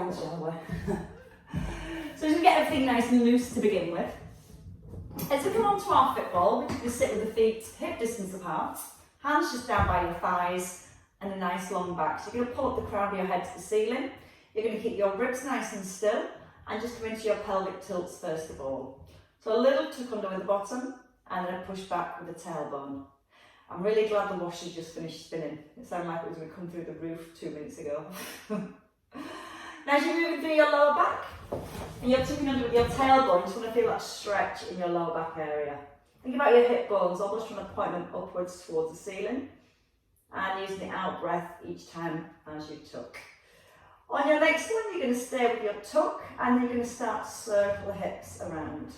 down, shall we? So just get everything nice and loose to begin with. As we come on to our Fitball, we're going to sit with the feet hip distance apart, hands just down by your thighs, and a nice long back. So you're going to pull up the crown of your head to the ceiling. You're going to keep your ribs nice and still, and just come into your pelvic tilts first of all. So a little tuck under with the bottom, and then a push back with the tailbone. I'm really glad the washer just finished spinning. It sounded like it was going to come through the roof 2 minutes ago. Now as you're moving through your lower back, and you're tucking under with your tailbone, you just want to feel that stretch in your lower back area. Think about your hip bones, almost from a point upwards towards the ceiling, and using the out breath each time as you tuck. On your next one, you're going to stay with your tuck, and you're going to start to circle the hips around.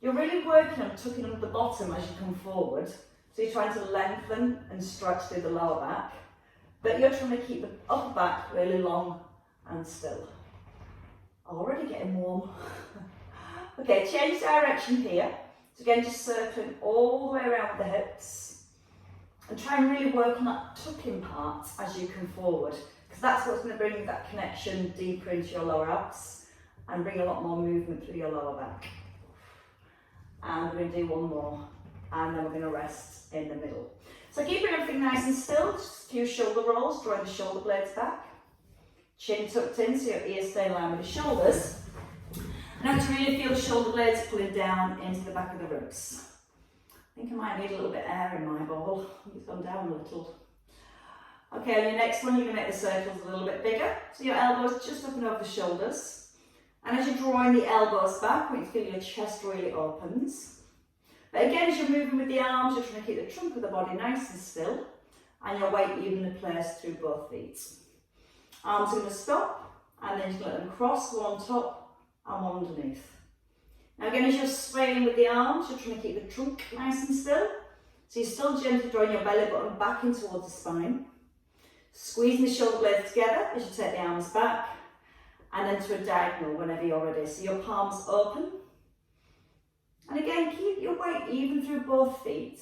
You're really working on tucking under the bottom as you come forward, so you're trying to lengthen and stretch through the lower back, but you're trying to keep the upper back really long and still. Already getting warm. Okay, change direction here. So again, just circling all the way around with the hips, and try and really work on that tucking part as you come forward, because that's what's going to bring that connection deeper into your lower abs and bring a lot more movement through your lower back. And we're going to do one more, and then we're going to rest in the middle. So keeping everything nice and still, just a few shoulder rolls, drawing the shoulder blades back. Chin tucked in so your ears stay in line with the shoulders. And I want to really feel the shoulder blades pulling down into the back of the ribs. I think I might need a little bit of air in my ball. It's gone down a little. Okay, on your next one, you're going to make the circles a little bit bigger. So your elbows just up and over the shoulders. And as you're drawing the elbows back, you feel your chest really opens. But again, as you're moving with the arms, you're trying to keep the trunk of the body nice and still, and your weight evenly placed through both feet. Arms are going to stop, and then just let them cross, one on top and one underneath. Now again, as you're swaying with the arms, you're trying to keep the trunk nice and still. So you're still gently drawing your belly button back in towards the spine. Squeezing the shoulder blades together as you take the arms back, and then to a diagonal whenever you're ready. So your palms open. And again, keep your weight even through both feet,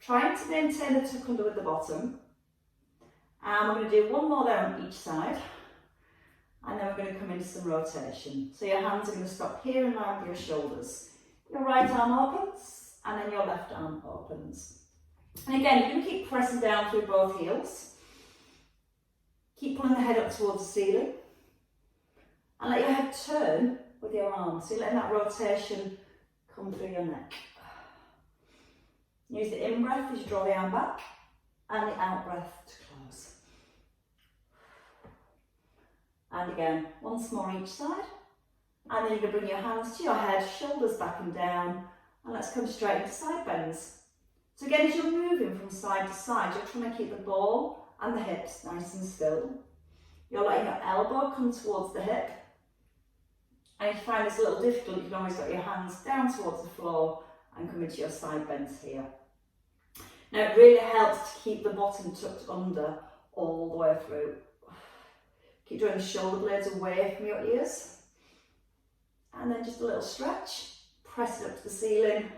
trying to maintain the tuck under with the bottom. And we're going to do one more there on each side, and then we're going to come into some rotation. So your hands are going to stop here in line with your shoulders. Your right arm opens, and then your left arm opens. And again, you're going to keep pressing down through both heels. Keep pulling the head up towards the ceiling, and let your head turn with your arms. So you're letting that rotation come through your neck. Use the in-breath as you draw the arm back, and the out-breath to close. And again, once more each side. And then you're going to bring your hands to your head, shoulders back and down, and let's come straight into side bends. So again, as you're moving from side to side, you're trying to keep the ball and the hips nice and still. You're letting your elbow come towards the hip. And if you find this a little difficult, you can always get your hands down towards the floor and come into your side bends here. Now it really helps to keep the bottom tucked under all the way through. Keep drawing the shoulder blades away from your ears. And then just a little stretch, press it up to the ceiling,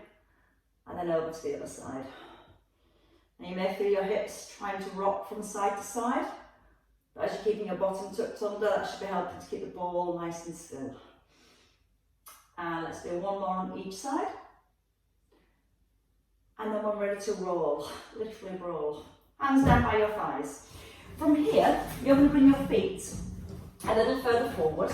and then over to the other side. And you may feel your hips trying to rock from side to side, but as you're keeping your bottom tucked under, that should be helping to keep the ball nice and still. And let's do one more on each side. And then we're ready to roll, literally roll. Hands down by your thighs. From here, you're going to bring your feet a little further forward.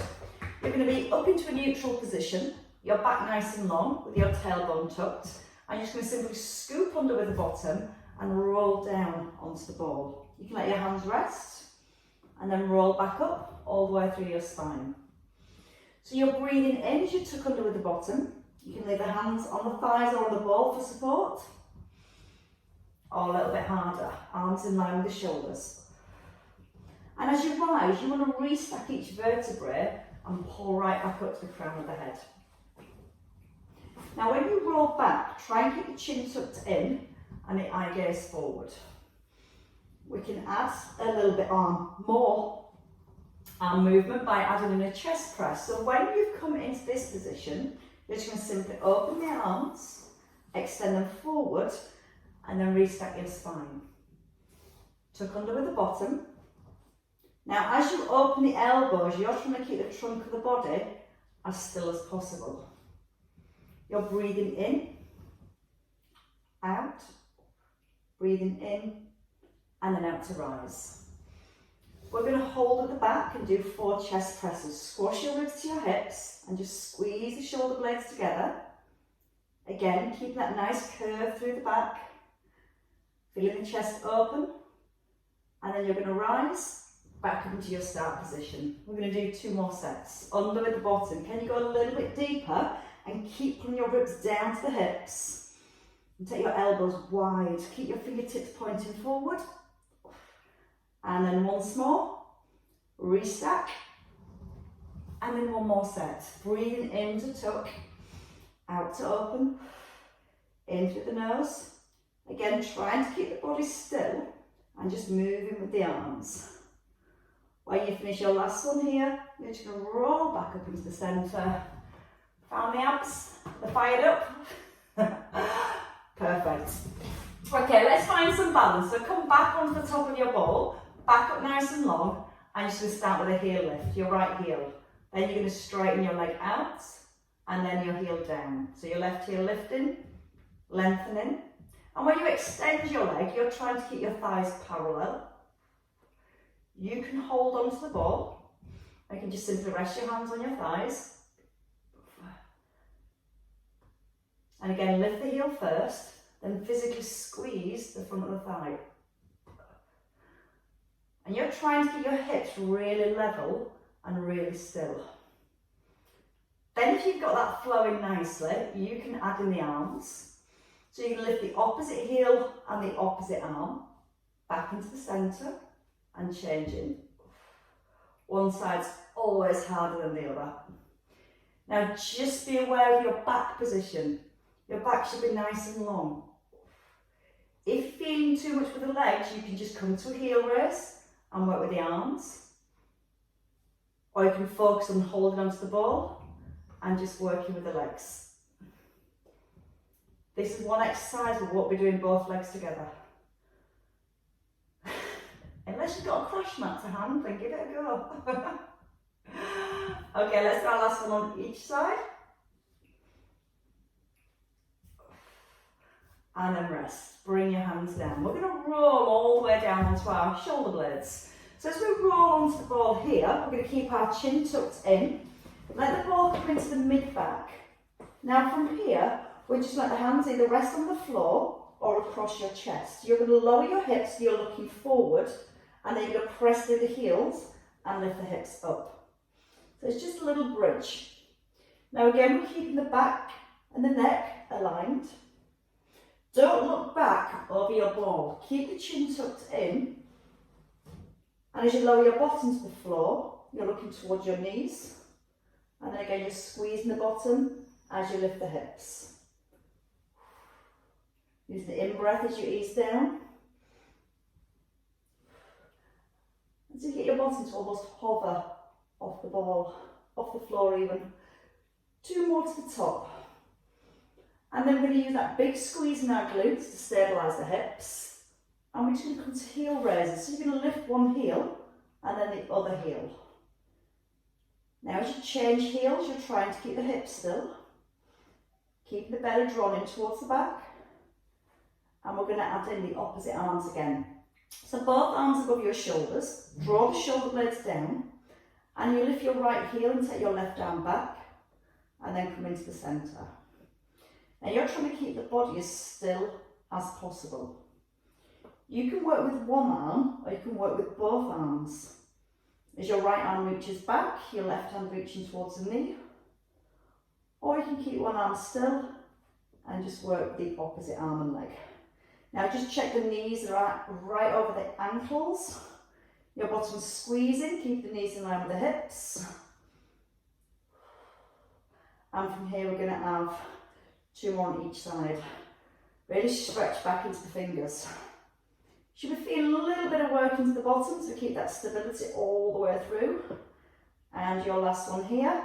You're going to be up into a neutral position, your back nice and long with your tailbone tucked. And you're just going to simply scoop under with the bottom and roll down onto the ball. You can let your hands rest and then roll back up all the way through your spine. So you're breathing in as you tuck under with the bottom. You can leave the hands on the thighs or on the ball for support. Or a little bit harder, arms in line with the shoulders. And as you rise, you want to restack each vertebrae and pull right back up to the crown of the head. Now when you roll back, try and keep the chin tucked in and the eye gaze forward. We can add a little bit more arm movement by adding in a chest press. So when you've come into this position, you're just going to simply open the arms, extend them forward, and then restack your spine. Tuck under with the bottom, Now, as you open the elbows, you're trying to keep the trunk of the body as still as possible. You're breathing in, out, breathing in, and then out to rise. We're going to hold at the back and do 4 chest presses. Squash your ribs to your hips and just squeeze the shoulder blades together. Again, keeping that nice curve through the back. Feeling the chest open. And then you're going to rise back up into your start position. We're going to do 2 more sets. Under at the bottom. Can you go a little bit deeper and keep pulling your ribs down to the hips? And take your elbows wide. Keep your fingertips pointing forward. And then once more, restack, and then 1 more set. Breathing in to tuck, out to open, in through the nose. Again, trying to keep the body still and just moving with the arms. When you finish your last one here, you're just going to roll back up into the centre. Found the abs? They're fired up? Perfect. Okay, let's find some balance. So come back onto the top of your ball. Back up nice and long, and you're just going to start with a heel lift, your right heel. Then you're going to straighten your leg out, and then your heel down. So your left heel lifting, lengthening. And when you extend your leg, you're trying to keep your thighs parallel. You can hold onto the ball. You can just simply rest your hands on your thighs. And again, lift the heel first, then physically squeeze the front of the thigh. And you're trying to keep your hips really level and really still. Then if you've got that flowing nicely, you can add in the arms. So you can lift the opposite heel and the opposite arm back into the centre and changing. One side's always harder than the other. Now just be aware of your back position. Your back should be nice and long. If you're feeling too much with the legs, you can just come to a heel raise and work with the arms, or you can focus on holding onto the ball and just working with the legs. This is one exercise we won't be doing both legs together. Unless you've got a crash mat to hand, then give it a go. Okay, let's do our last one on each side. And then rest. Bring your hands down. We're going to roll all the way down onto our shoulder blades. So as we roll onto the ball here, we're going to keep our chin tucked in. Let the ball come into the mid-back. Now from here, we're just let the hands either rest on the floor or across your chest. You're going to lower your hips so you're looking forward, and then you're going to press through the heels and lift the hips up. So it's just a little bridge. Now again, we're keeping the back and the neck aligned. Don't look back over your ball. Keep the chin tucked in. And as you lower your bottom to the floor, you're looking towards your knees. And then again, you're squeezing the bottom as you lift the hips. Use the in-breath as you ease down. And so you get your bottom to almost hover off the ball, off the floor even. 2 more to the top. And then we're going to use that big squeeze in our glutes to stabilise the hips. And we're just going to come to heel raises. So you're going to lift one heel and then the other heel. Now as you change heels, you're trying to keep the hips still. Keep the belly drawn in towards the back. And we're going to add in the opposite arms again. So both arms above your shoulders. Draw the shoulder blades down. And you lift your right heel and take your left arm back. And then come into the centre. Now you're trying to keep the body as still as possible. You can work with one arm or you can work with both arms. As your right arm reaches back, your left hand reaching towards the knee. Or you can keep one arm still and just work the opposite arm and leg. Now just check the knees are right over the ankles. Your bottom squeezing, keep the knees in line with the hips. And from here we're going to have 2 more on each side. Really stretch back into the fingers. You should be feeling a little bit of work into the bottom, so keep that stability all the way through. And your last one here.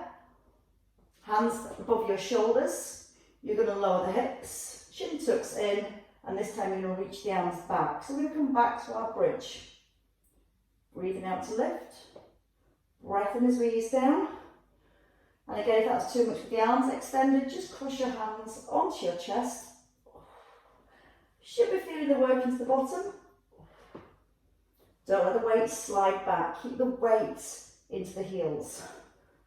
Hands above your shoulders. You're going to lower the hips, chin tucks in, and this time you're going to reach the arms back. So we're going to come back to our bridge. Breathing out to lift. Breath in as we ease down. And again, if that's too much with the arms extended, just cross your hands onto your chest. You should be feeling the work into the bottom. Don't let the weight slide back. Keep the weight into the heels.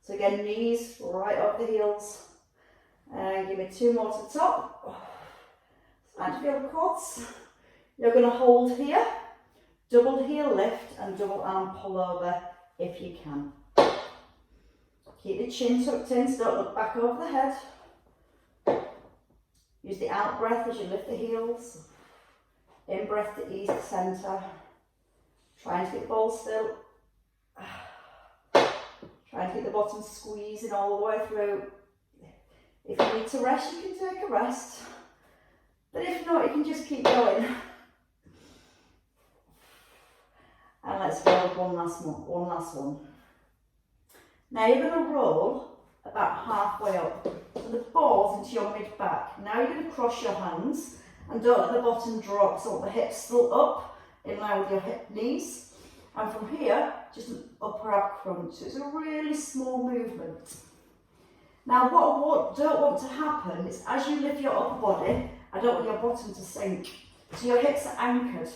So again, knees right over the heels. And give me 2 more to the top. Start to feel the quads. You're going to hold here. Double heel lift and double arm pull over if you can. Keep the chin tucked in, so don't look back over the head. Use the out breath as you lift the heels. In breath to ease the centre. Trying to get the ball still. Trying to get the bottom squeezing all the way through. If you need to rest, you can take a rest. But if not, you can just keep going. And let's build one last one. Now you're going to roll about halfway up. So the ball's into your mid-back. Now you're going to cross your hands and don't let the bottom drop, so the hips still up in line with your hip knees. And from here, just an upper ab crunch. So it's a really small movement. Now what I don't want to happen is as you lift your upper body, I don't want your bottom to sink. So your hips are anchored.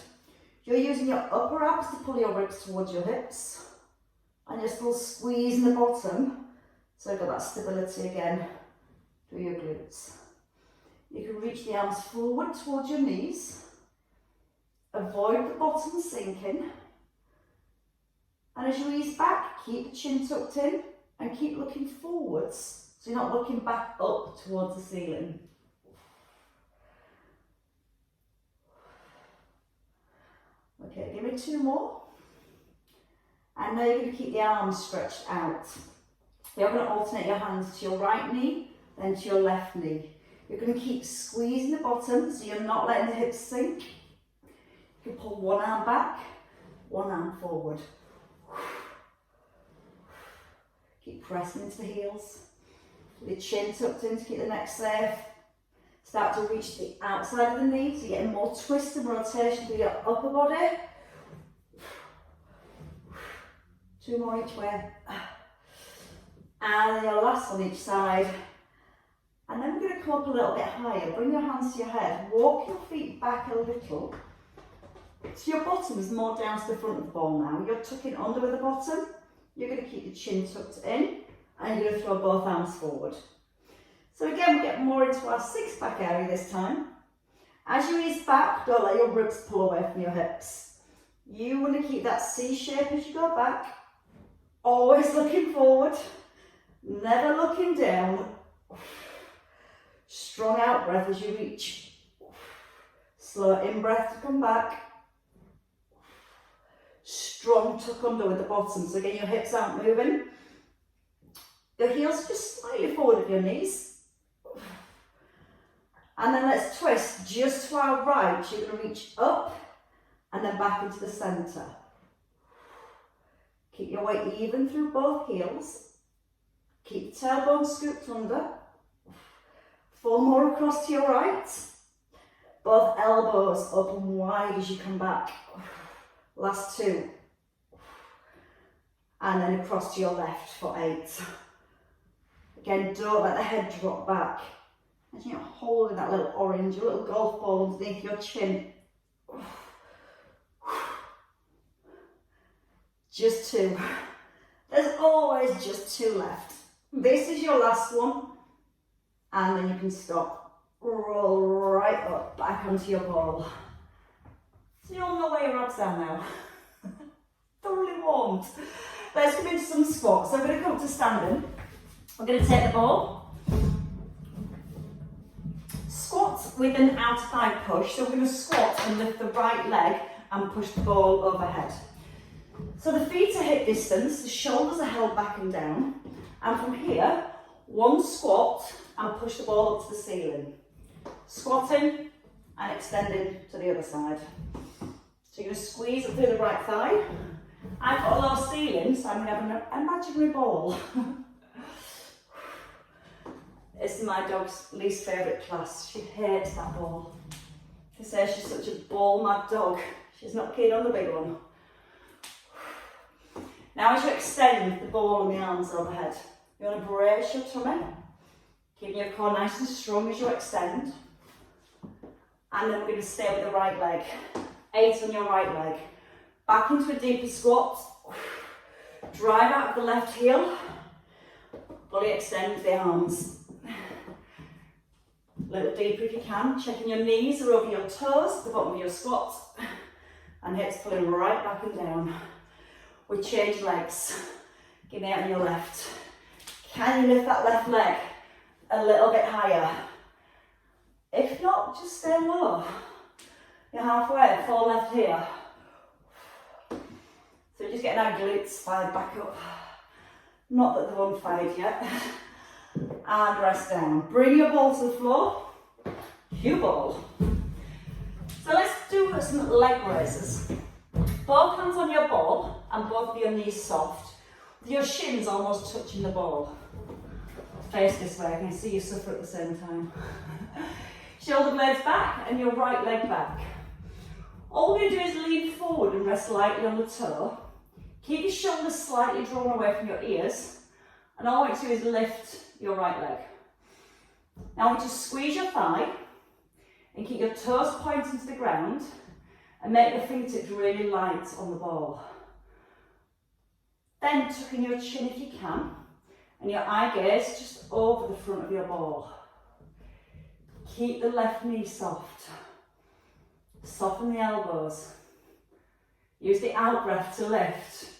You're using your upper abs to pull your ribs towards your hips. And you're still squeezing the bottom. So you've got that stability again through your glutes. You can reach the arms forward towards your knees. Avoid the bottom sinking. And as you ease back, keep the chin tucked in and keep looking forwards. So you're not looking back up towards the ceiling. Okay, give me 2 more. And now you're going to keep the arms stretched out. You're going to alternate your hands to your right knee, then to your left knee. You're going to keep squeezing the bottom so you're not letting the hips sink. You can pull one arm back, one arm forward. Keep pressing into the heels. Keep the chin tucked in to keep the neck safe. Start to reach the outside of the knee, so you're getting more twist and rotation through your upper body. 2 more each way. And then your last on each side. And then we're going to come up a little bit higher. Bring your hands to your head. Walk your feet back a little. So your bottom is more down to the front of the ball now. You're tucking under with the bottom. You're going to keep the chin tucked in. And you're going to throw both arms forward. So again, we're getting more into our 6-pack area this time. As you ease back, don't let your ribs pull away from your hips. You want to keep that C shape as you go back. Always looking forward. Never looking down. Strong out breath as you reach. Slow in breath to come back. Strong tuck under with the bottom. So again, your hips aren't moving. Your heels just slightly forward of your knees. And then let's twist just to our right. You're going to reach up and then back into the centre. Keep your weight even through both heels. Keep the tailbone scooped under. 4 more across to your right. Both elbows up and wide as you come back. Last 2. And then across to your left for 8. Again, don't let the head drop back. As you're holding that little orange, your little golf ball underneath your chin. Just 2. There's always just 2 left. This is your last one. And then you can stop. Roll right up, back onto your ball. So you all know where your abs are now. Thoroughly warmed. Let's come into some squats. So I'm going to come to standing. I'm going to take the ball. Squat with an outer thigh push. So we're going to squat and lift the right leg and push the ball overhead. So the feet are hip distance, the shoulders are held back and down. And from here, 1 squat and push the ball up to the ceiling. Squatting and extending to the other side. So you're going to squeeze up through the right thigh. I've got a low ceiling, so I'm going to have an imaginary ball. This is my dog's least favourite class. She hates that ball. They say she's such a ball mad dog. She's not keen on the big one. Now as you extend the ball and the arms overhead, you want to brace your tummy, keeping your core nice and strong as you extend. And then we're going to stay with the right leg. 8 on your right leg. Back into a deeper squat. Drive out of the left heel. Fully extend the arms. A little deeper if you can. Checking your knees are over your toes, the bottom of your squat. And hips pulling right back and down. We change legs. Give me out on your left. Can you lift that left leg a little bit higher? If not, just stay low. You're halfway, 4 left here. So we're just getting our glutes fired back up. Not that they're unfired yet. And rest down. Bring your ball to the floor. Cue ball. So let's do some leg raises. Both hands on your ball and both of your knees soft. With your shins almost touching the ball. Face this way, I can see you suffer at the same time. Shoulder blades back and your right leg back. All we're going to do is lean forward and rest lightly on the toe. Keep your shoulders slightly drawn away from your ears. And all I want you to do is lift your right leg. Now I want you to squeeze your thigh and keep your toes pointing to the ground and make your fingertips really light on the ball. Then tuck in your chin if you can and your eye gaze just over the front of your ball. Keep the left knee soft. Soften the elbows. Use the out breath to lift.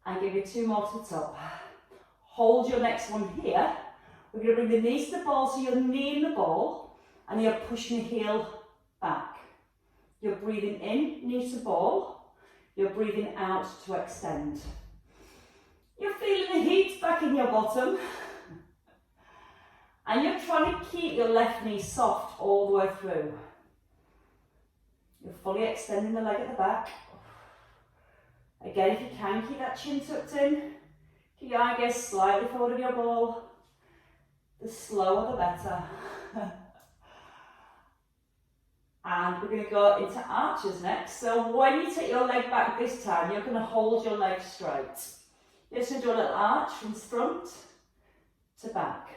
And give you 2 more to the top. Hold your next one here. We're going to bring the knees to the ball, so you're kneeing the ball and you're pushing the heel back. You're breathing in, knee to ball. You're breathing out to extend. You're feeling the heat back in your bottom. And you're trying to keep your left knee soft all the way through. You're fully extending the leg at the back. Again, if you can, keep that chin tucked in. Keep your eye gaze slightly forward of your ball. The slower the better. And we're going to go into arches next. So when you take your leg back this time, you're going to hold your leg straight. You're just going to do a little arch from front to back.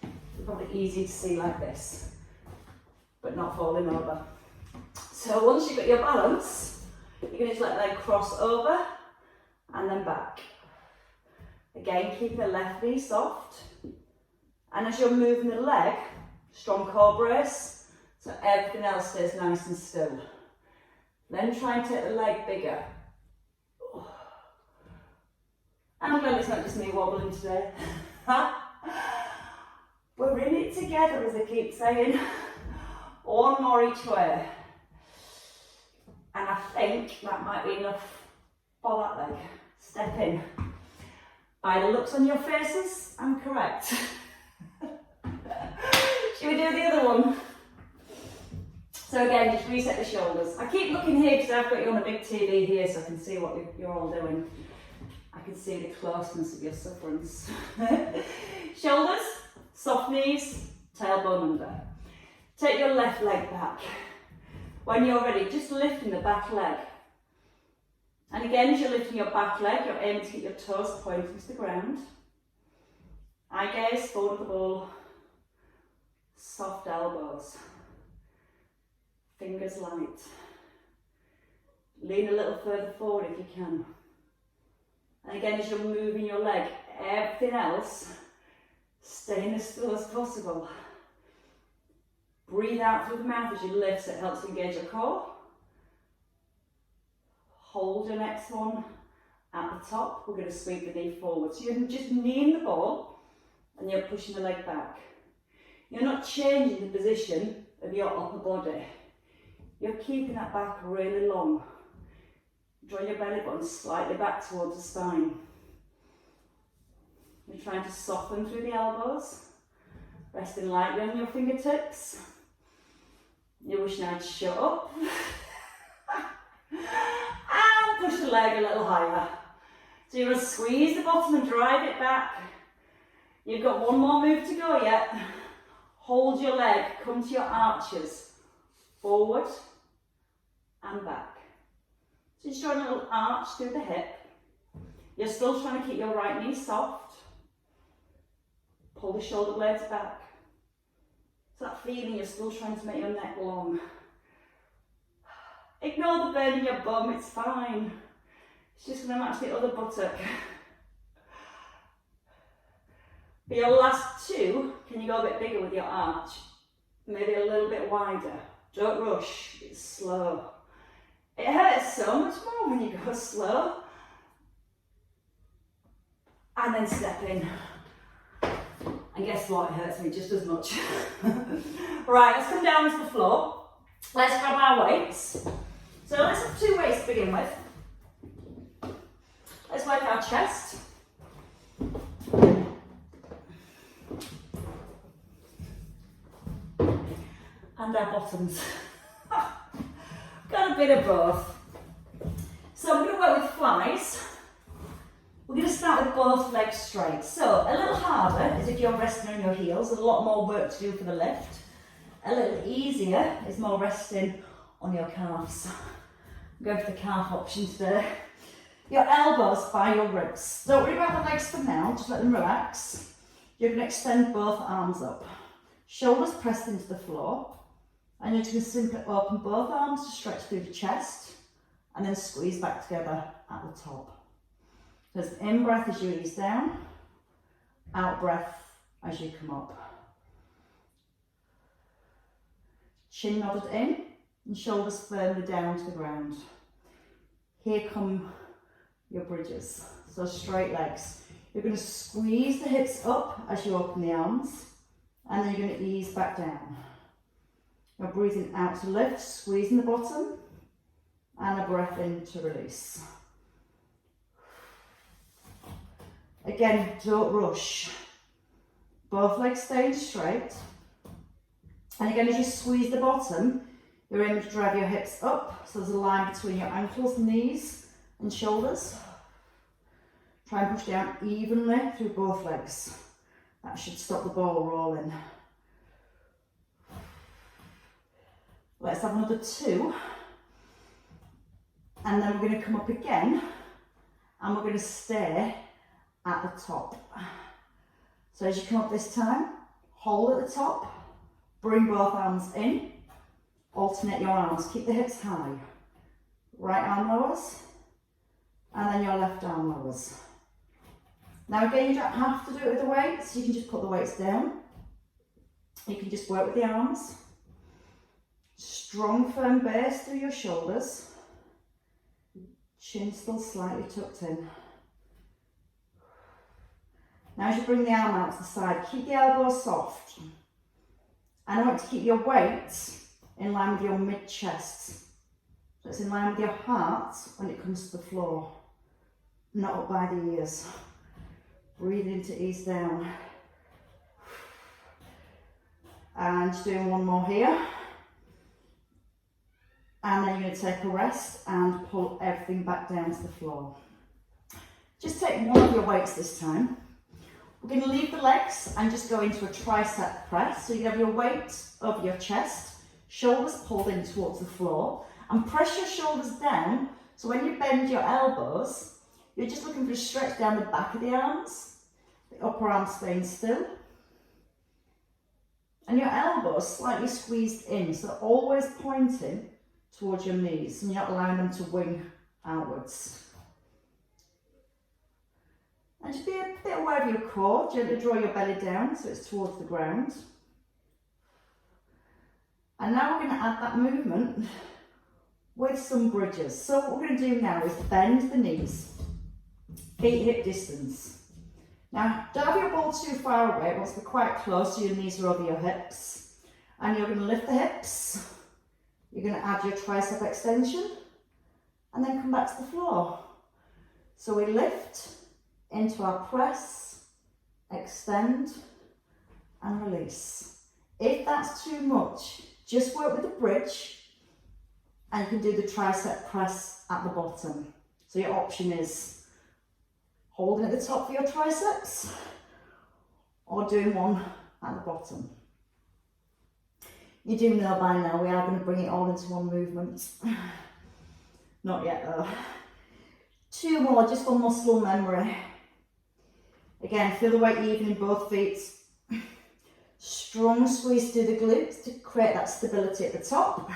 It's probably easy to see like this, but not falling over. So once you've got your balance, you're going to just let the leg cross over and then back. Again, keep the left knee soft. And as you're moving the leg, strong core brace, so everything else stays nice and still. Then try and take the leg bigger. I'm glad it's not just me wobbling today. We're in it together, as I keep saying. One more each way. And I think that might be enough for that leg. Step in. By the looks on your faces, I'm correct. Should we do the other one? So again, just reset the shoulders. I keep looking here because I've got you on a big TV here so I can see what you're all doing. I can see the closeness of your sufferance. Shoulders, soft knees, tailbone under. Take your left leg back. When you're ready, just lifting the back leg. And again, as you're lifting your back leg, you're aiming to keep your toes pointing to the ground. Eye gaze forward of the ball. Soft elbows. Fingers light. Lean a little further forward if you can. And again, as you're moving your leg, everything else, staying as still as possible. Breathe out through the mouth as you lift, so it helps engage your core. Hold your next one at the top. We're going to sweep the knee forward. So you're just kneeing the ball and you're pushing the leg back. You're not changing the position of your upper body. You're keeping that back really long. Draw your belly button slightly back towards the spine. You're trying to soften through the elbows, resting lightly on your fingertips. You wish now to shut up. And push the leg a little higher. So you're going to squeeze the bottom and drive it back. You've got one more move to go yet. Hold your leg, come to your arches. Forward and back. So just drawing a little arch through the hip. You're still trying to keep your right knee soft. Pull the shoulder blades back. It's that feeling you're still trying to make your neck long. Ignore the burn in your bum, it's fine. It's just going to match the other buttock. For your last two, can you go a bit bigger with your arch? Maybe a little bit wider. Don't rush, it's slow. It hurts so much more when you go slow. And then step in. And guess what? It hurts me just as much. Right, let's come down to the floor. Let's grab our weights. So let's have 2 weights to begin with. Let's work our chest. And our bottoms. Got a bit of both. So I'm going to work with flies. We're going to start with both legs straight. So a little harder is if you're resting on your heels. There's a lot more work to do for the lift. A little easier is more resting on your calves. I'm going for the calf option today. Your elbows by your ribs. Don't worry about the legs for now, just let them relax. You're going to extend both arms up. Shoulders pressed into the floor. And you're just going to simply open both arms to stretch through the chest and then squeeze back together at the top. So it's in breath as you ease down, out breath as you come up. Chin nodded in and shoulders firmly down to the ground. Here come your bridges, so straight legs. You're going to squeeze the hips up as you open the arms and then you're going to ease back down. You're breathing out to lift, squeezing the bottom and a breath in to release. Again, don't rush. Both legs staying straight. And again, as you squeeze the bottom, you're aiming to drive your hips up. So there's a line between your ankles, knees and shoulders. Try and push down evenly through both legs. That should stop the ball rolling. Let's have another 2. And then we're going to come up again and we're going to stay at the top. So as you come up this time, hold at the top, bring both arms in, alternate your arms, keep the hips high. Right arm lowers, and then your left arm lowers. Now again, you don't have to do it with the weights, you can just put the weights down. You can just work with the arms. Strong firm base through your shoulders. Chin still slightly tucked in. Now as you bring the arm out to the side, keep the elbows soft. And I want to keep your weight in line with your mid-chest. So it's in line with your heart when it comes to the floor, not up by the ears. Breathe in to ease down. And just doing one more here. And then you're going to take a rest and pull everything back down to the floor. Just take one of your weights this time. We're going to leave the legs and just go into a tricep press. So you have your weight over your chest, shoulders pulled in towards the floor, and press your shoulders down. So when you bend your elbows, you're just looking for a stretch down the back of the arms, the upper arm staying still. And your elbows slightly squeezed in, so always pointing towards your knees, and you're not allowing them to wing outwards. And just be a bit aware of your core, gently draw your belly down so it's towards the ground. And now we're going to add that movement with some bridges. So what we're going to do now is bend the knees, feet hip distance. Now don't have your ball too far away, it wants to be quite close so your knees are over your hips. And you're going to lift the hips, you're going to add your tricep extension, and then come back to the floor. So we lift into our press, extend and release. If that's too much, just work with the bridge and you can do the tricep press at the bottom. So your option is holding at the top for your triceps or doing one at the bottom. You do know by now we are going to bring it all into one movement. Not yet though. 2 more, just for muscle memory. Again, feel the weight even in both feet. Strong squeeze through the glutes to create that stability at the top.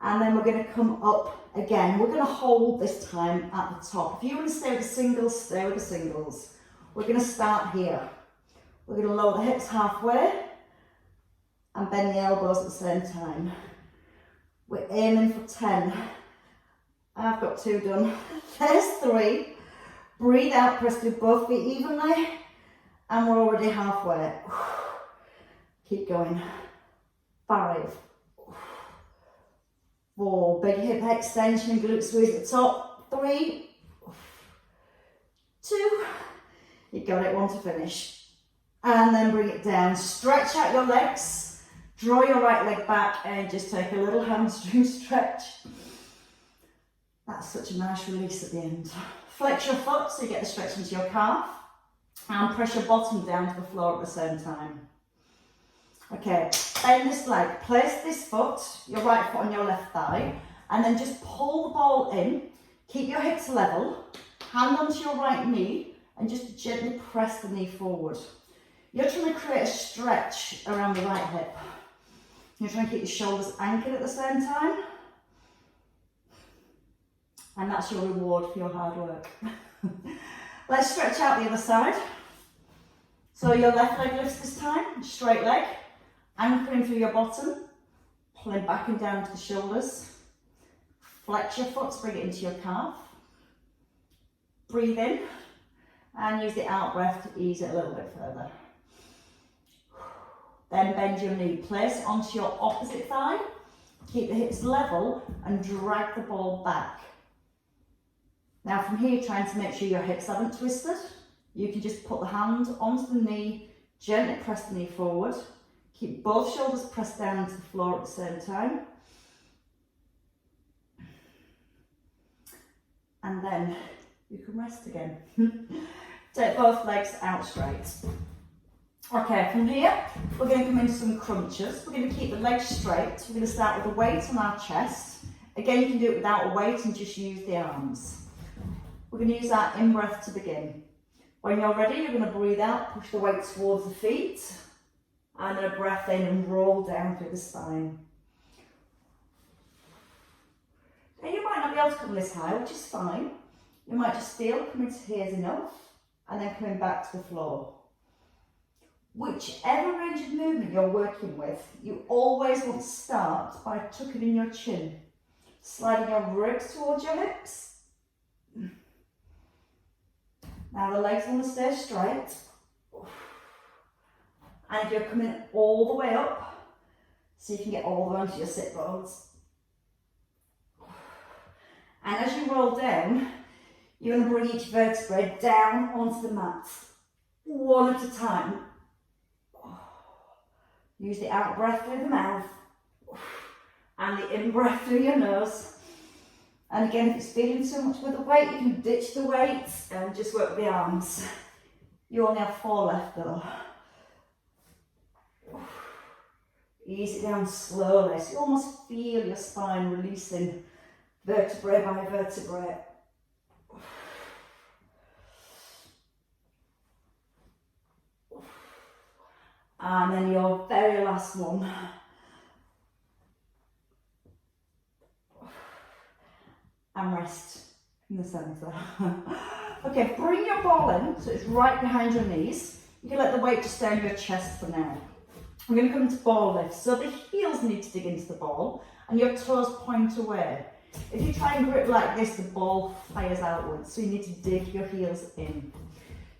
And then we're going to come up again. We're going to hold this time at the top. If you want to stay with the singles, stay with the singles. We're going to start here. We're going to lower the hips halfway and bend the elbows at the same time. We're aiming for 10. I've got 2 done. There's 3. Breathe out, press through both feet evenly. And we're already halfway. Keep going. 5. 4. Big hip extension, glute squeeze at the top. 3. 2. You got it, 1 to finish. And then bring it down. Stretch out your legs. Draw your right leg back and just take a little hamstring stretch. That's such a nice release at the end. Flex your foot so you get the stretch into your calf. And press your bottom down to the floor at the same time. Okay, bend this leg. Place this foot, your right foot on your left thigh, and then just pull the ball in. Keep your hips level. Hand onto your right knee and just gently press the knee forward. You're trying to create a stretch around the right hip. You're trying to keep your shoulders anchored at the same time. And that's your reward for your hard work. Let's stretch out the other side. So your left leg lifts this time, straight leg, anchoring through your bottom, pulling back and down to the shoulders. Flex your foot to bring it into your calf. Breathe in and use the out breath to ease it a little bit further. Then bend your knee, place it onto your opposite thigh. Keep the hips level and drag the ball back. Now from here, trying to make sure your hips haven't twisted. You can just put the hand onto the knee, gently press the knee forward. Keep both shoulders pressed down into the floor at the same time. And then you can rest again. Take both legs out straight. Okay, from here, we're going to come into some crunches. We're going to keep the legs straight. We're going to start with a weight on our chest. Again, you can do it without a weight and just use the arms. We're going to use our in-breath to begin. When you're ready, you're going to breathe out, push the weight towards the feet, and then a breath in and roll down through the spine. Now you might not be able to come this high, which is fine. You might just feel coming to here is enough, and then coming back to the floor. Whichever range of movement you're working with, you always want to start by tucking in your chin, sliding your ribs towards your hips. Now the legs want to stay straight. And if you're coming all the way up, so you can get all the way onto your sit bones. And as you roll down, you're going to bring each vertebrae down onto the mat, one at a time. Use the out breath through the mouth and the in breath through your nose. And again, if it's feeling too much with the weight, you can ditch the weight and just work with the arms. You only have 4 left though. Ease it down slowly, so you almost feel your spine releasing vertebrae by vertebrae. And then your very last one. And rest in the centre. Okay, bring your ball in so it's right behind your knees. You can let the weight just stay on your chest for now. We're going to come to ball lift. So the heels need to dig into the ball and your toes point away. If you try and grip like this, the ball fires outwards. So you need to dig your heels in.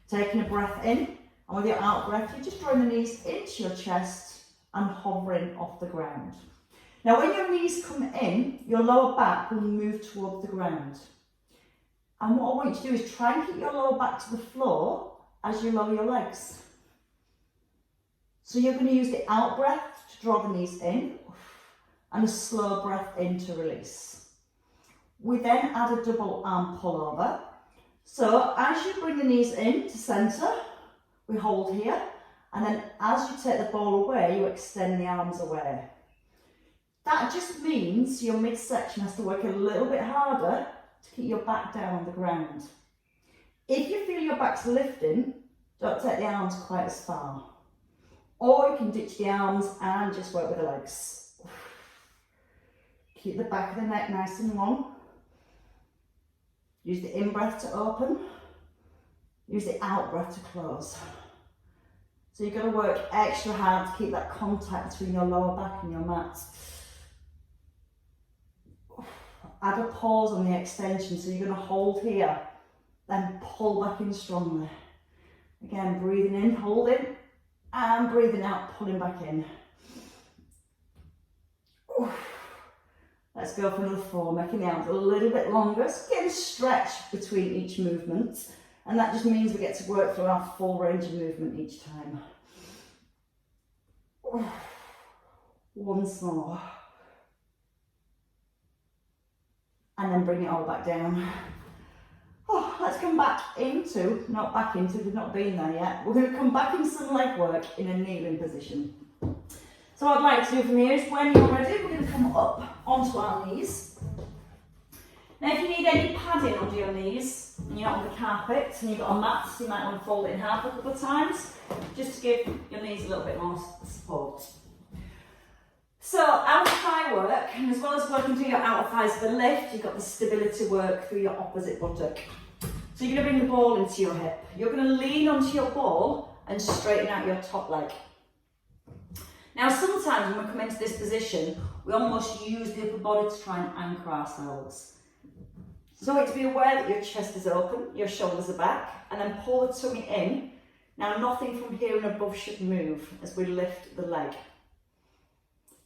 Taking a breath in, and with your out breath, you're just drawing the knees into your chest and hovering off the ground. Now when your knees come in, your lower back will move towards the ground. And what I want you to do is try and keep your lower back to the floor as you lower your legs. So you're going to use the out breath to draw the knees in and a slow breath in to release. We then add a double arm pull over. So as you bring the knees in to centre, we hold here, and then as you take the ball away, you extend the arms away. That just means your midsection has to work a little bit harder to keep your back down on the ground. If you feel your back's lifting, don't take the arms quite as far. Or you can ditch the arms and just work with the legs. Keep the back of the neck nice and long. Use the in-breath to open. Use the out-breath to close. So you've got to work extra hard to keep that contact between your lower back and your mat. Add a pause on the extension, so you're going to hold here, then pull back in strongly. Again, breathing in, holding, and breathing out, pulling back in. Let's go for another 4, making the arms a little bit longer, so getting a stretch between each movement, and that just means we get to work through our full range of movement each time. Once more. And then bring it all back down. Let's come back into, not back into, we've not been there yet. We're going to come back into some leg work in a kneeling position. So what I'd like to do from here is, when you're ready, we're going to come up onto our knees. Now if you need any padding under your knees, and you're not on the carpet, and you've got a mat, so you might want to fold it in half a couple of times, just to give your knees a little bit more support. So outer thigh work, and as well as working through your outer thighs for the lift, you've got the stability work through your opposite buttock. So you're going to bring the ball into your hip. You're going to lean onto your ball and straighten out your top leg. Now sometimes when we come into this position, we almost use the upper body to try and anchor ourselves. So to be aware that your chest is open, your shoulders are back, and then pull the tummy in. Now nothing from here and above should move as we lift the leg.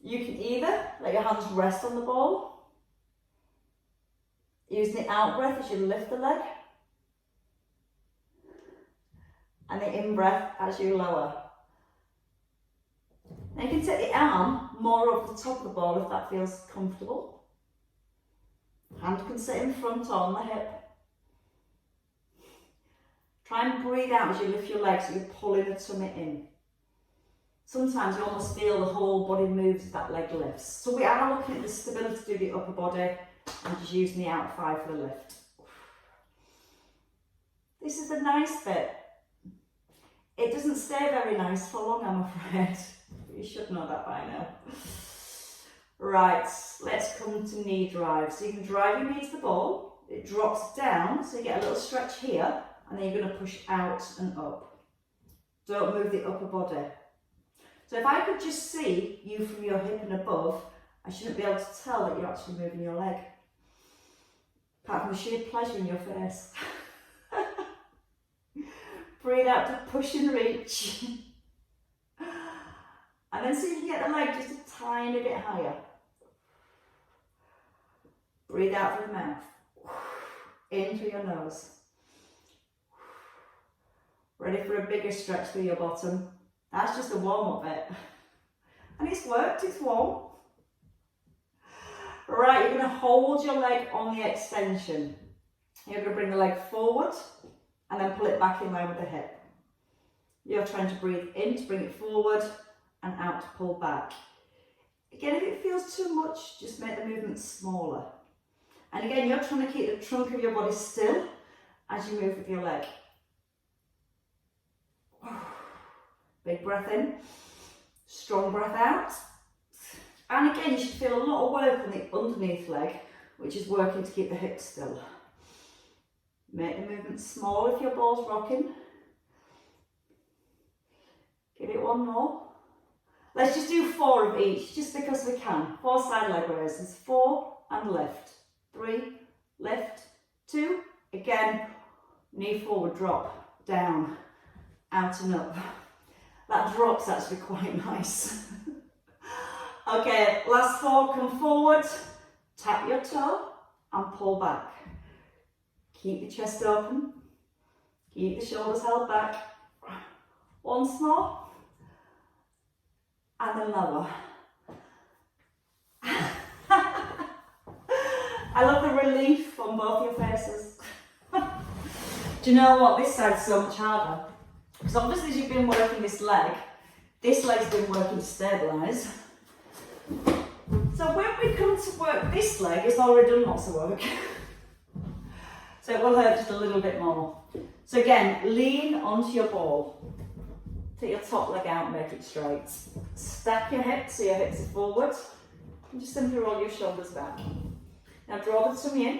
You can either let your hands rest on the ball, use the out breath as you lift the leg, and the in breath as you lower. Now you can take the arm more over the top of the ball if that feels comfortable. Hand can sit in front or on the hip. Try and breathe out as you lift your legs, so you're pulling the tummy in. Sometimes you almost feel the whole body moves as that leg lifts. So we are looking at the stability through the upper body and just using the outer thigh for the lift. This is the nice bit. It doesn't stay very nice for long, I'm afraid. You should know that by now. Right, let's come to knee drive. So you can drive your knee to the ball. It drops down, so you get a little stretch here, and then you're going to push out and up. Don't move the upper body. So if I could just see you from your hip and above, I shouldn't be able to tell that you're actually moving your leg. Apart from the sheer pleasure in your face. Breathe out to push and reach. And then see if you can get the leg just a tiny bit higher. Breathe out through the mouth. In through your nose. Ready for a bigger stretch through your bottom. That's just a warm-up bit. And it's worked, it's warm. Right, you're going to hold your leg on the extension. You're going to bring the leg forward and then pull it back in line with the hip. You're trying to breathe in to bring it forward and out to pull back. Again, if it feels too much, just make the movement smaller. And again, you're trying to keep the trunk of your body still as you move with your leg. Big breath in, strong breath out. And again, you should feel a lot of work on the underneath leg, which is working to keep the hips still. Make the movement small if your ball's rocking. Give it one more. Let's just do 4 of each, just because we can. 4 side leg raises. 4 and lift. 3, lift. 2, again, knee forward, drop, down, out and up. That drop's actually quite nice. Okay, last 4, come forward, tap your toe and pull back. Keep the chest open, keep the shoulders held back. Once more, and then lower. I love the relief on both your faces. Do you know what, this side's so much harder. Because obviously as you've been working this leg's been working to stabilise. So when we come to work this leg, it's already done lots of work. So it will hurt just a little bit more. So again, lean onto your ball. Take your top leg out and make it straight. Stack your hips so your hips are forward. And just simply roll your shoulders back. Now draw the tummy in.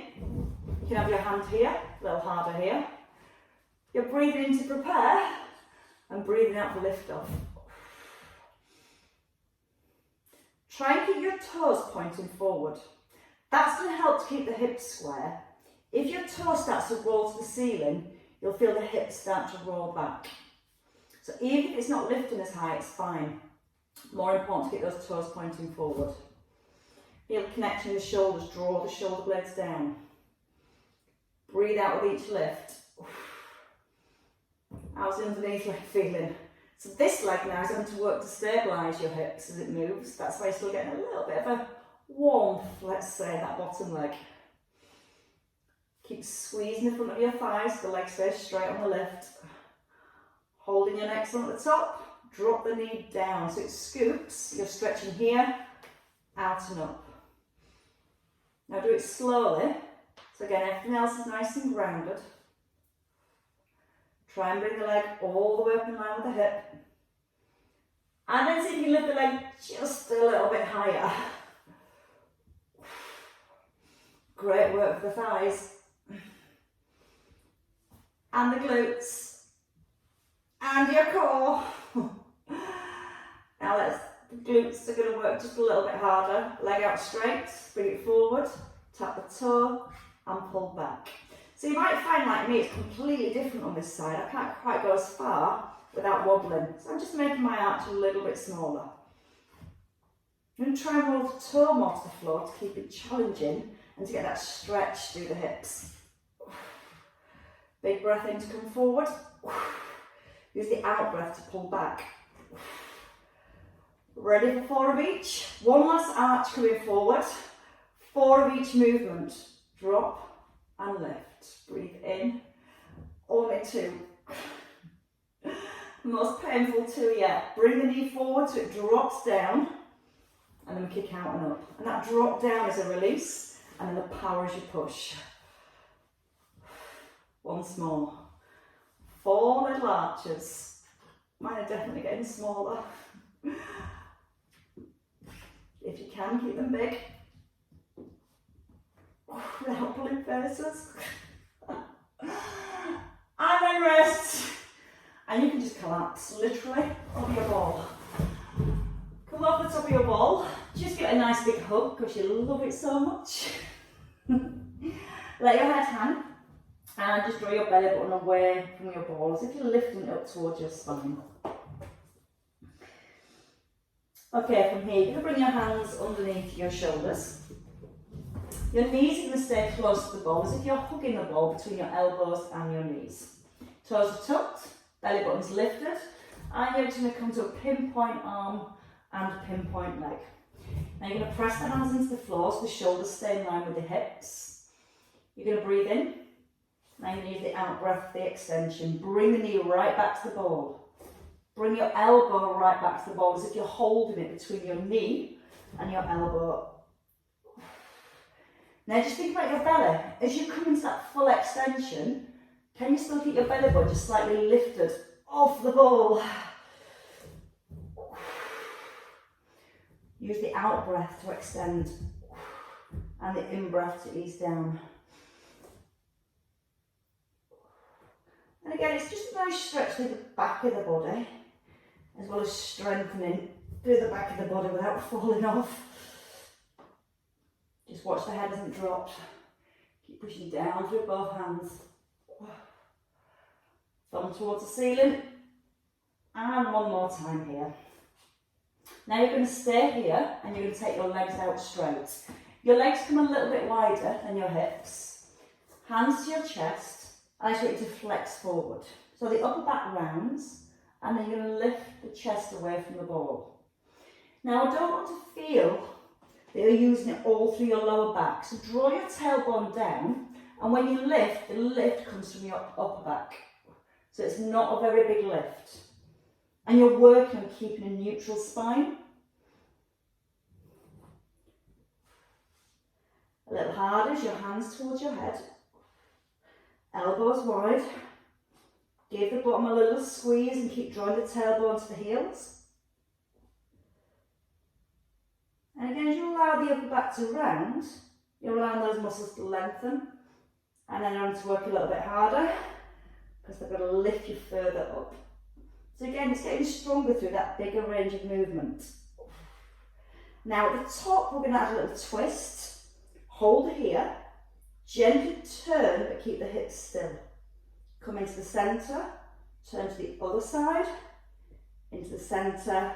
You can have your hand here, a little harder here. You're breathing in to prepare and breathing out for lift off. Try and keep your toes pointing forward. That's going to help to keep the hips square. If your toe starts to roll to the ceiling, you'll feel the hips start to roll back. So even if it's not lifting as high, it's fine. More important to keep those toes pointing forward. Feel the connection in the shoulders, draw the shoulder blades down. Breathe out with each lift. How's the underneath leg feeling? So this leg now is going to work to stabilise your hips as it moves. That's why you're still getting a little bit of a warmth, let's say, that bottom leg. Keep squeezing the front of your thighs, the leg stays straight on the lift. Holding your neck on at the top, drop the knee down so it scoops. You're stretching here, out and up. Now do it slowly. So again, everything else is nice and grounded. Try and bring the leg all the way up in line with the hip. And then see if you can lift the leg just a little bit higher. Great work for the thighs. And the glutes. And your core. Now the glutes are going to work just a little bit harder. Leg out straight, bring it forward, tap the toe and pull back. So you might find, like me, it's completely different on this side. I can't quite go as far without wobbling. So I'm just making my arch a little bit smaller. I'm going to try and roll the toe more to the floor to keep it challenging and to get that stretch through the hips. Big breath in to come forward. Use the out breath to pull back. Ready for 4 of each. One last arch coming forward. 4 of each movement. Drop and lift. Breathe in. Only 2. Most painful 2 yet. Bring the knee forward so it drops down. And then we kick out and up. And that drop down is a release. And then the power as you push. Once more. 4 little arches. Mine are definitely getting smaller. If you can, keep them big. Without pulling faces. And then rest. And you can just collapse, literally, on your ball. Come off the top of your ball. Just give it a nice big hug because you love it so much. Let your head hang. And just draw your belly button away from your ball as if you're lifting it up towards your spine. Okay, from here, you're going to bring your hands underneath your shoulders. Your knees are going to stay close to the ball as if you're hugging the ball between your elbows and your knees. Toes are tucked, belly button's lifted, and you're just going to come to a pinpoint arm and a pinpoint leg. Now you're going to press the hands into the floor so the shoulders stay in line with the hips. You're going to breathe in. Now you're going to use the out breath for the extension. Bring the knee right back to the ball. Bring your elbow right back to the ball as if you're holding it between your knee and your elbow. Now just think about your belly. As you come into that full extension, can you still keep your belly button just slightly lifted off the ball? Use the out breath to extend and the in breath to ease down. And again, it's just a nice stretch through the back of the body, as well as strengthening through the back of the body without falling off. Just watch the head doesn't drop. Keep pushing down through both hands. Thumb towards the ceiling. And one more time here. Now you're going to stay here and you're going to take your legs out straight. Your legs come a little bit wider than your hips. Hands to your chest. I just want you to flex forward. So the upper back rounds, and then you're going to lift the chest away from the ball. Now I don't want to feel that you're using it all through your lower back. So draw your tailbone down, and when you lift, the lift comes from your upper back. So it's not a very big lift. And you're working on keeping a neutral spine. A little harder as your hands towards your head. Elbows wide. Give the bottom a little squeeze and keep drawing the tailbone to the heels. And again, as you allow the upper back to round, you're allowing those muscles to lengthen. And then you're going to work a little bit harder because they've got to lift you further up. So again, it's getting stronger through that bigger range of movement. Now at the top, we're going to add a little twist. Hold here. Gently turn, but keep the hips still. Come into the centre, turn to the other side, into the centre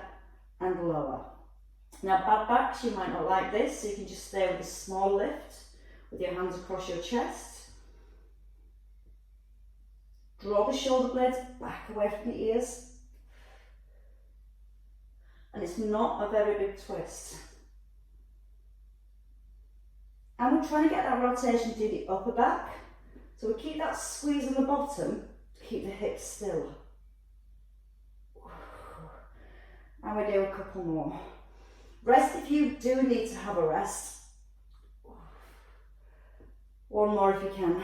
and lower. Now bad backs, you might not like this, so you can just stay with a small lift with your hands across your chest. Draw the shoulder blades back away from the ears. And it's not a very big twist. And we're trying to get that rotation through the upper back. So we keep that squeeze on the bottom to keep the hips still. And we do a couple more. Rest if you do need to have a rest. One more if you can.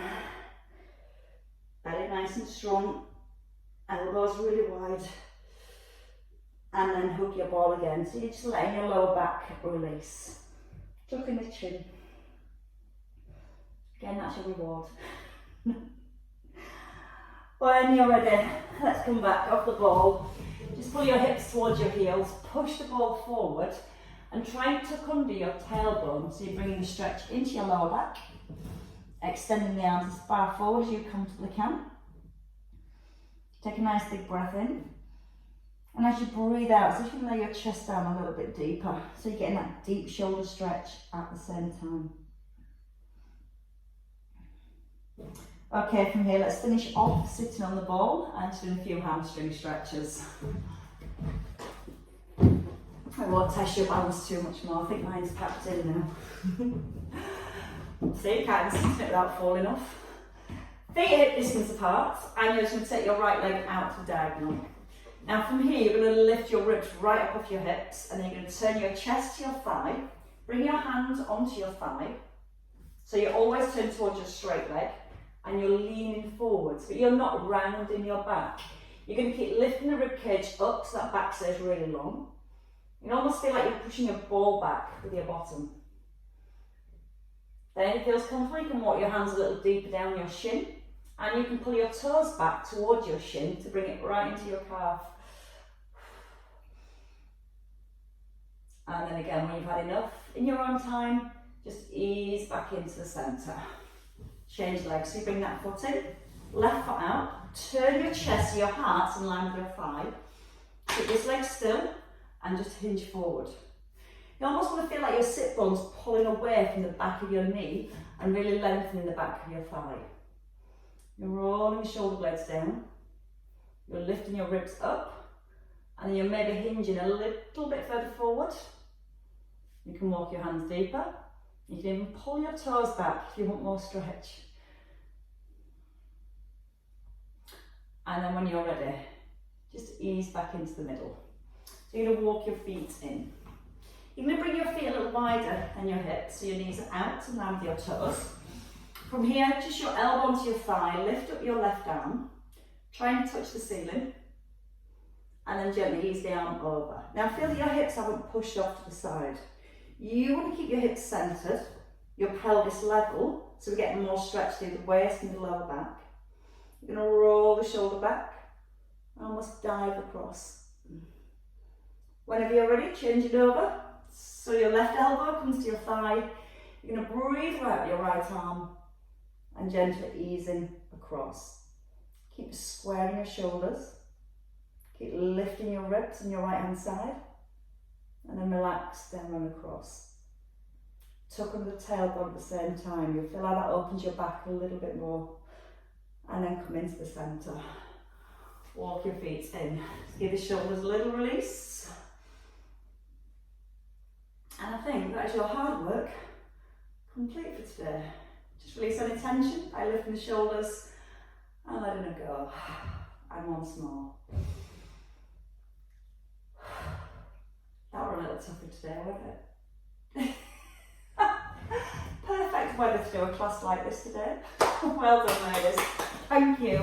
Belly nice and strong. Elbows really wide. And then hook your ball again. So you're just letting your lower back release. Tuck in the chin. Again, that's your reward. When you're ready, let's come back off the ball. Just pull your hips towards your heels, push the ball forward and try and tuck under your tailbone so you're bringing the stretch into your lower back, extending the arms as far forward as you comfortably can. Take a nice big breath in, and as you breathe out, so you can lay your chest down a little bit deeper so you're getting that deep shoulder stretch at the same time. Okay, from here, let's finish off sitting on the ball and just doing a few hamstring stretches. I won't test your balance too much more, I think mine's packed in now. See, you can't sit it without falling off. Feet hip distance apart, and you're just going to take your right leg out to diagonal. Now from here, you're going to lift your ribs right up off your hips, and then you're going to turn your chest to your thigh, bring your hand onto your thigh, so you always turn towards your straight leg, and you're leaning forwards, but you're not rounding your back. You're going to keep lifting the rib cage up so that back stays really long. You almost feel like you're pushing a ball back with your bottom. Then if it feels comfortable, you can walk your hands a little deeper down your shin, and you can pull your toes back towards your shin to bring it right into your calf. And then again, when you've had enough, in your own time, just ease back into the centre. Change legs, so you bring that foot in, left foot out, turn your chest to your heart in line with your thigh, keep this leg still and just hinge forward. You almost want to feel like your sit bone's pulling away from the back of your knee and really lengthening the back of your thigh. You're rolling your shoulder blades down, you're lifting your ribs up, and then you're maybe hinging a little bit further forward. You can walk your hands deeper. You can even pull your toes back if you want more stretch. And then when you're ready, just ease back into the middle. So you're going to walk your feet in. You're going to bring your feet a little wider than your hips, so your knees are out and line with your toes. From here, just your elbow onto your thigh, lift up your left arm, try and touch the ceiling, and then gently ease the arm over. Now feel that your hips haven't pushed off to the side. You want to keep your hips centred, your pelvis level, so we're getting more stretch through the waist and the lower back. You're going to roll the shoulder back, and almost dive across. Whenever you're ready, change it over. So your left elbow comes to your thigh. You're going to breathe right with your right arm and gently easing across. Keep squaring your shoulders. Keep lifting your ribs on your right hand side. And then relax down and across. Tuck under the tailbone at the same time. You'll feel like that opens your back a little bit more. And then come into the centre. Walk your feet in. Just give the shoulders a little release. And I think that is your hard work complete for today. Just release any tension by lifting the shoulders and letting it go. And once more. That were a little tougher today, weren't it? Perfect weather to do a class like this today. Well done, ladies. Thank you.